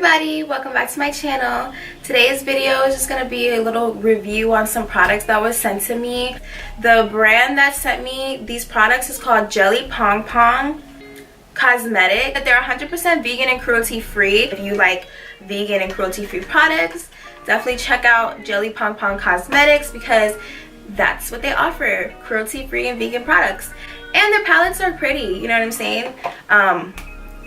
everybody, welcome back to my channel. Today's video is just going to be a little review on some products that was sent to me. The brand that sent me these products is called Pong Pong Cosmetic. They're 100% vegan and cruelty free. If you like vegan and cruelty free products, definitely check out Pong Pong Cosmetics because that's what they offer, cruelty free and vegan products. And their palettes are pretty, you know what I'm saying?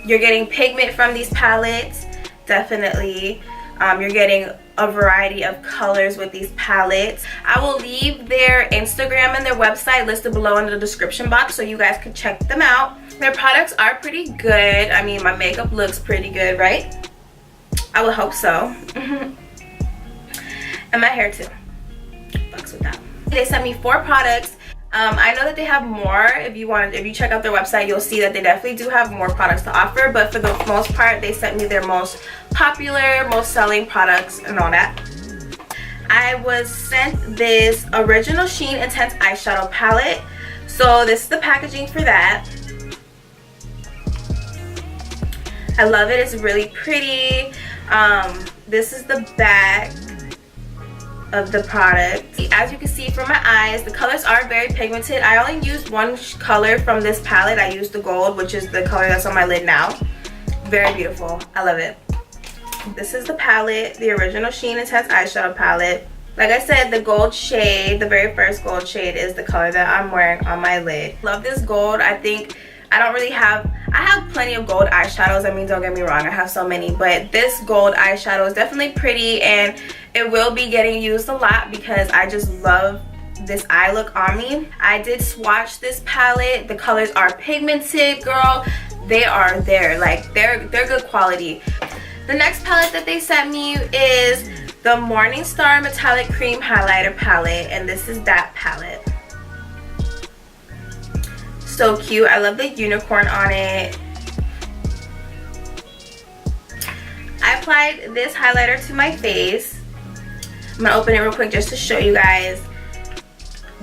You're getting pigment from these palettes, definitely. You're getting a variety of colors with these palettes. I will leave their Instagram and their website listed below in the description box so you guys can check them out. Their products are pretty good. I mean, my makeup looks pretty good, right? I would hope so. And my hair too. Fucks with that. They sent me 4 products. I know that they have more. If you check out their website, you'll see that they definitely do have more products to offer, but for the most part they sent me their most popular, most selling products and all that. I was sent this original Sheen Intense eyeshadow palette. So this is the packaging for that. I love it. It's really pretty. This is the back of the product. As you can see from my eyes, the colors are very pigmented. I only used one color from this palette. I used the gold, which is the color that's on my lid now. Very beautiful. I love it. This is the palette, the original Sheen Intense eyeshadow palette. Like I said, the gold shade, the very first gold shade, is the color that I'm wearing on my lid. Love this gold. I think I have plenty of gold eyeshadows. I mean, don't get me wrong, I have so many, but this gold eyeshadow is definitely pretty and it will be getting used a lot because I just love this eye look on me. I did swatch this palette. The colors are pigmented, girl. They are there. Like, they're good quality. The next palette that they sent me is the Morningstar Metallic Cream Highlighter Palette, and this is that palette. So cute. I love the unicorn on it. I applied this highlighter to my face. I'm gonna open it real quick just to show you guys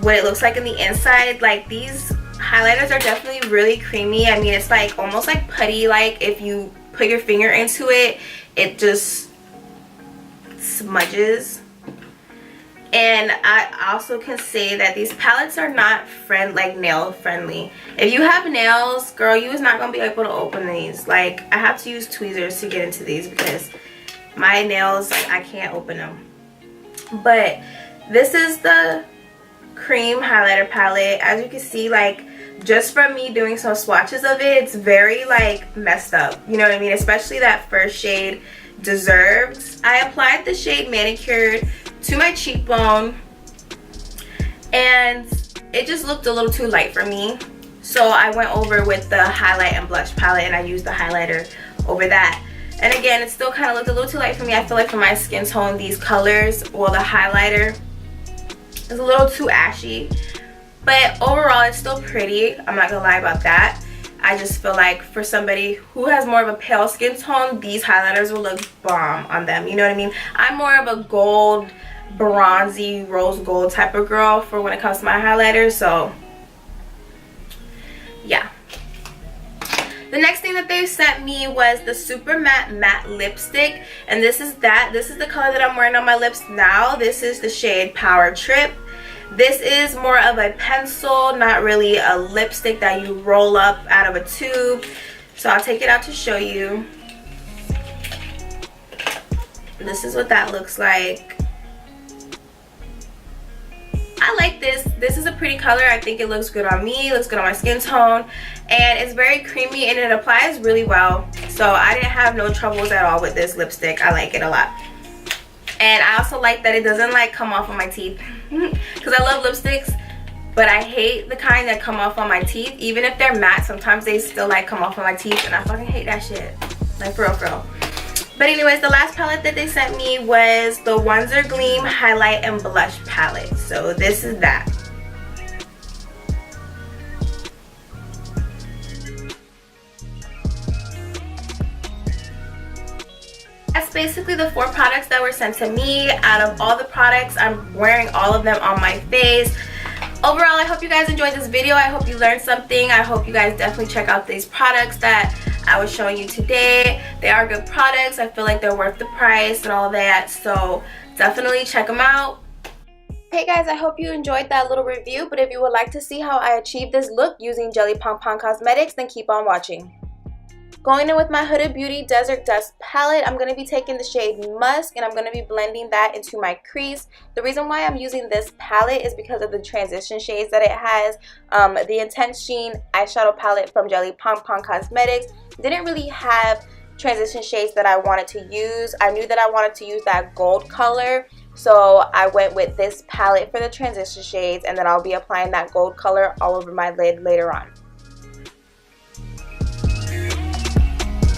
what it looks like in the inside. Like, these highlighters are definitely really creamy. I mean, it's like almost like putty. Like, if you put your finger into it, it just smudges. And I also can say that these palettes are not nail friendly. If you have nails, girl, you is not gonna be able to open these. Like, I have to use tweezers to get into these because my nails, like, I can't open them. But this is the cream highlighter palette. As you can see, like, just from me doing some swatches of it, it's very, like, messed up. You know what I mean? Especially that first shade, Deserves. I applied the shade Manicured to my cheekbone and it just looked a little too light for me. So I went over with the highlight and blush palette and I used the highlighter over that. And again, it still kind of looked a little too light for me. I feel like for my skin tone, these colors, well, the highlighter is a little too ashy. But overall, it's still pretty. I'm not gonna lie about that. I just feel like for somebody who has more of a pale skin tone, these highlighters will look bomb on them. You know what I mean? I'm more of a gold, bronzy, rose gold type of girl for when it comes to my highlighters. So, yeah. The next thing that they sent me was the Super Matte Lipstick. And this is the color that I'm wearing on my lips now. This is the shade Powertrip. This is more of a pencil, not really a lipstick that you roll up out of a tube. So I'll take it out to show you. This is what that looks like. I like this. This is a pretty color. I think it looks good on me. It looks good on my skin tone. And it's very creamy and it applies really well. So I didn't have no troubles at all with this lipstick. I like it a lot. And I also like that it doesn't like come off on my teeth. Because I love lipsticks, but I hate the kind that come off on my teeth. Even if they're matte, sometimes they still like come off on my teeth and I fucking hate that shit. Like, for real, for real. But anyways, the last palette that they sent me was the Gleam Highlight and Blush Palette. So this is that. That's basically the 4 products that were sent to me. Out of all the products, I'm wearing all of them on my face. Overall, I hope you guys enjoyed this video. I hope you learned something. I hope you guys definitely check out these products that I was showing you today. They are good products. I feel like they're worth the price and all that, so definitely check them out. Hey guys, I hope you enjoyed that little review, but if you would like to see how I achieved this look using Jelly Pong Pong Cosmetics, then keep on watching. Going in with my Huda Beauty Desert Dust palette, I'm going to be taking the shade Musk and I'm going to be blending that into my crease. The reason why I'm using this palette is because of the transition shades that it has. The Intense Sheen eyeshadow palette from Jelly Pong Pong Cosmetics didn't really have transition shades that I wanted to use. I knew that I wanted to use that gold color, so I went with this palette for the transition shades, and then I'll be applying that gold color all over my lid later on.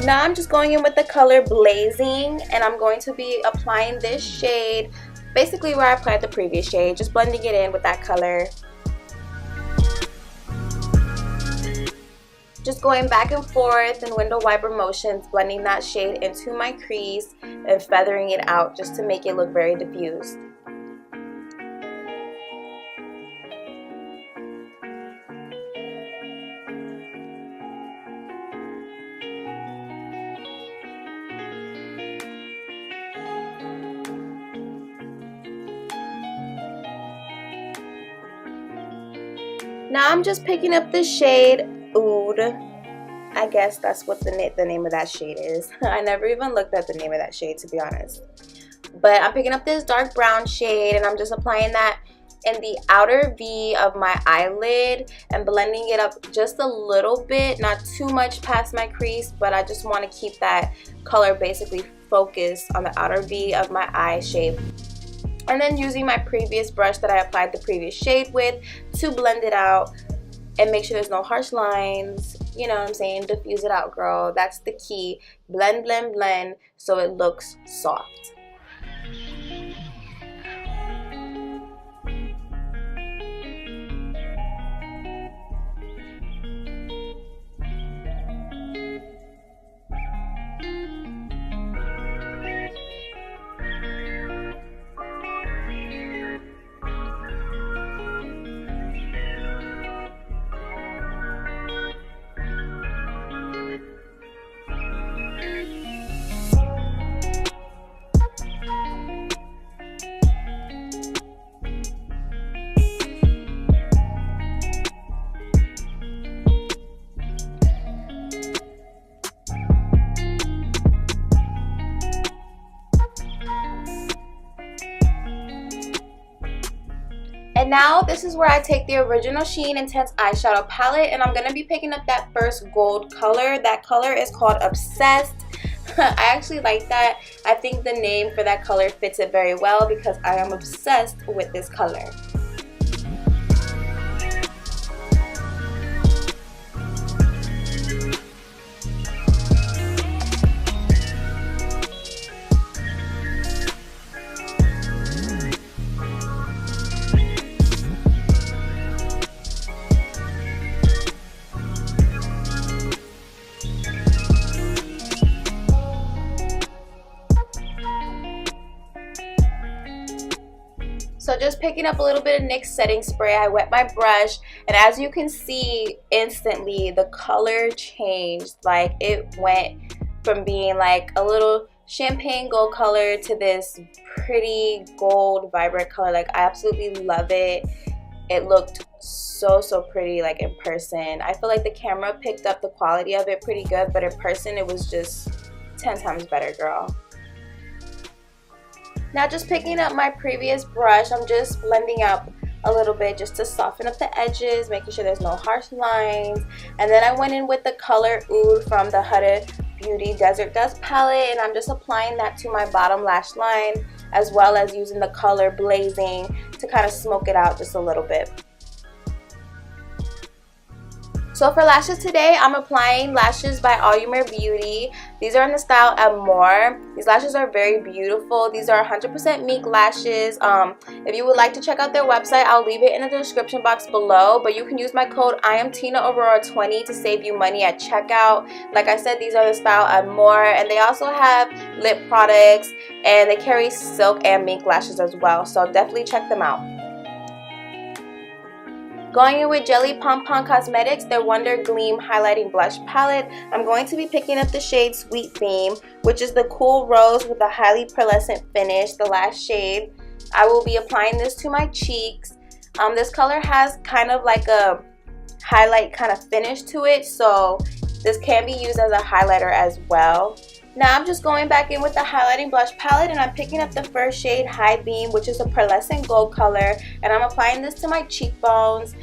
Now I'm just going in with the color Blazing, and I'm going to be applying this shade basically where I applied the previous shade, just blending it in with that color. Just going back and forth in window wiper motions, blending that shade into my crease and feathering it out just to make it look very diffused. Now I'm just picking up the shade Oud. I guess that's what the name of that shade is. I never even looked at the name of that shade, to be honest. But I'm picking up this dark brown shade and I'm just applying that in the outer V of my eyelid and blending it up just a little bit, not too much past my crease, but I just want to keep that color basically focused on the outer V of my eye shape. And then using my previous brush that I applied the previous shade with to blend it out and make sure there's no harsh lines. You know what I'm saying? Diffuse it out, girl. That's the key. Blend, blend, blend so it looks soft. And now this is where I take the original Sheen Intense eyeshadow palette and I'm going to be picking up that first gold color. That color is called Obsessed. I actually like that. I think the name for that color fits it very well because I am obsessed with this color. So just picking up a little bit of NYX setting spray, I wet my brush, and as you can see, instantly the color changed. Like, it went from being like a little champagne gold color to this pretty gold vibrant color. Like, I absolutely love it. It looked so pretty, like, in person. I feel like the camera picked up the quality of it pretty good, but in person it was just 10 times better, girl. Now just picking up my previous brush, I'm just blending up a little bit just to soften up the edges, making sure there's no harsh lines. And then I went in with the color Oud from the Huda Beauty Desert Dust palette, and I'm just applying that to my bottom lash line, as well as using the color Blazing to kind of smoke it out just a little bit. So for lashes today, I'm applying lashes by Aurora Beauty. These are in the style Amour. These lashes are very beautiful. These are 100% mink lashes. If you would like to check out their website, I'll leave it in the description box below. But you can use my code IamTinaAurora20 to save you money at checkout. Like I said, these are the style Amour, and they also have lip products, and they carry silk and mink lashes as well. So definitely check them out. Going in with Pong Pong Cosmetics, their Wonder Gleam Highlighting Blush Palette. I'm going to be picking up the shade Sweet Beam, which is the cool rose with a highly pearlescent finish, the last shade. I will be applying this to my cheeks. This color has kind of like a highlight kind of finish to it, so this can be used as a highlighter as well. Now I'm just going back in with the highlighting blush palette, and I'm picking up the first shade, High Beam, which is a pearlescent gold color, and I'm applying this to my cheekbones.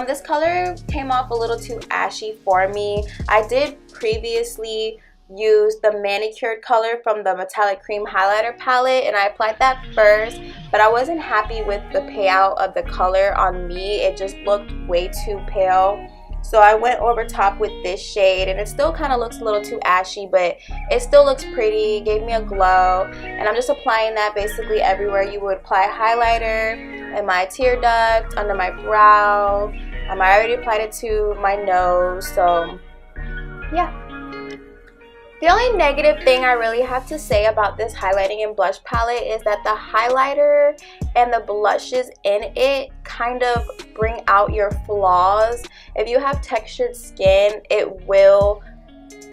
This color came off a little too ashy for me. I did previously use the manicured color from the Mettalic cream highlighter palette, and I applied that first, but I wasn't happy with the payout of the color on me. It just looked way too pale. So I went over top with this shade, and it still kind of looks a little too ashy, but it still looks pretty. It gave me a glow, and I'm just applying that basically everywhere you would apply highlighter, in my tear duct, under my brow. I already applied it to my nose, so yeah. The only negative thing I really have to say about this highlighting and blush palette is that the highlighter and the blushes in it kind of bring out your flaws. If you have textured skin, it will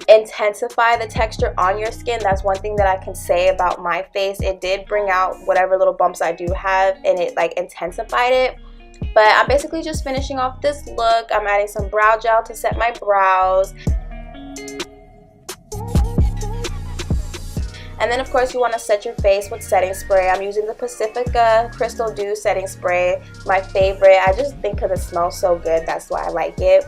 intensify the texture on your skin. That's one thing that I can say about my face. It did bring out whatever little bumps I do have, and it like intensified it. But I'm basically just finishing off this look. I'm adding some brow gel to set my brows. And then of course you want to set your face with setting spray. I'm using the Pacifica Crystal Dew setting spray, my favorite. I just think because it smells so good, that's why I like it.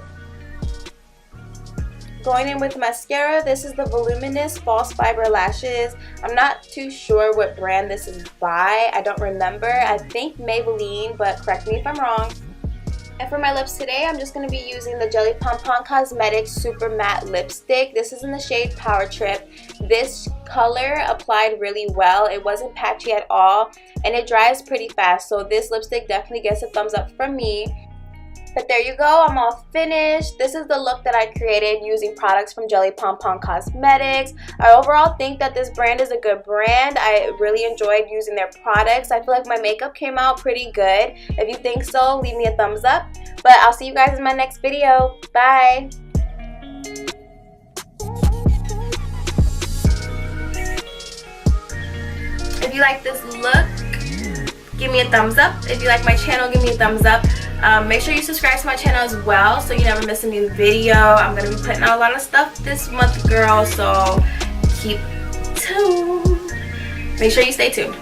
Going in with mascara, this is the Voluminous False Fiber Lashes. I'm not too sure what brand this is by. I don't remember. I think Maybelline, but correct me if I'm wrong. And for my lips today, I'm just going to be using the Pong Pong Cosmetics Super Matte Lipstick. This is in the shade Powertrip. This color applied really well. It wasn't patchy at all, and it dries pretty fast. So this lipstick definitely gets a thumbs up from me. But there you go, I'm all finished. This is the look that I created using products from Pong Pong Cosmetics. I overall think that this brand is a good brand. I really enjoyed using their products. I feel like my makeup came out pretty good. If you think so, leave me a thumbs up. But I'll see you guys in my next video. Bye! If you like this look, give me a thumbs up. If you like my channel, give me a thumbs up. Make sure you subscribe to my channel as well so you never miss a new video. I'm going to be putting out a lot of stuff this month, girl, so keep tuned. Make sure you stay tuned.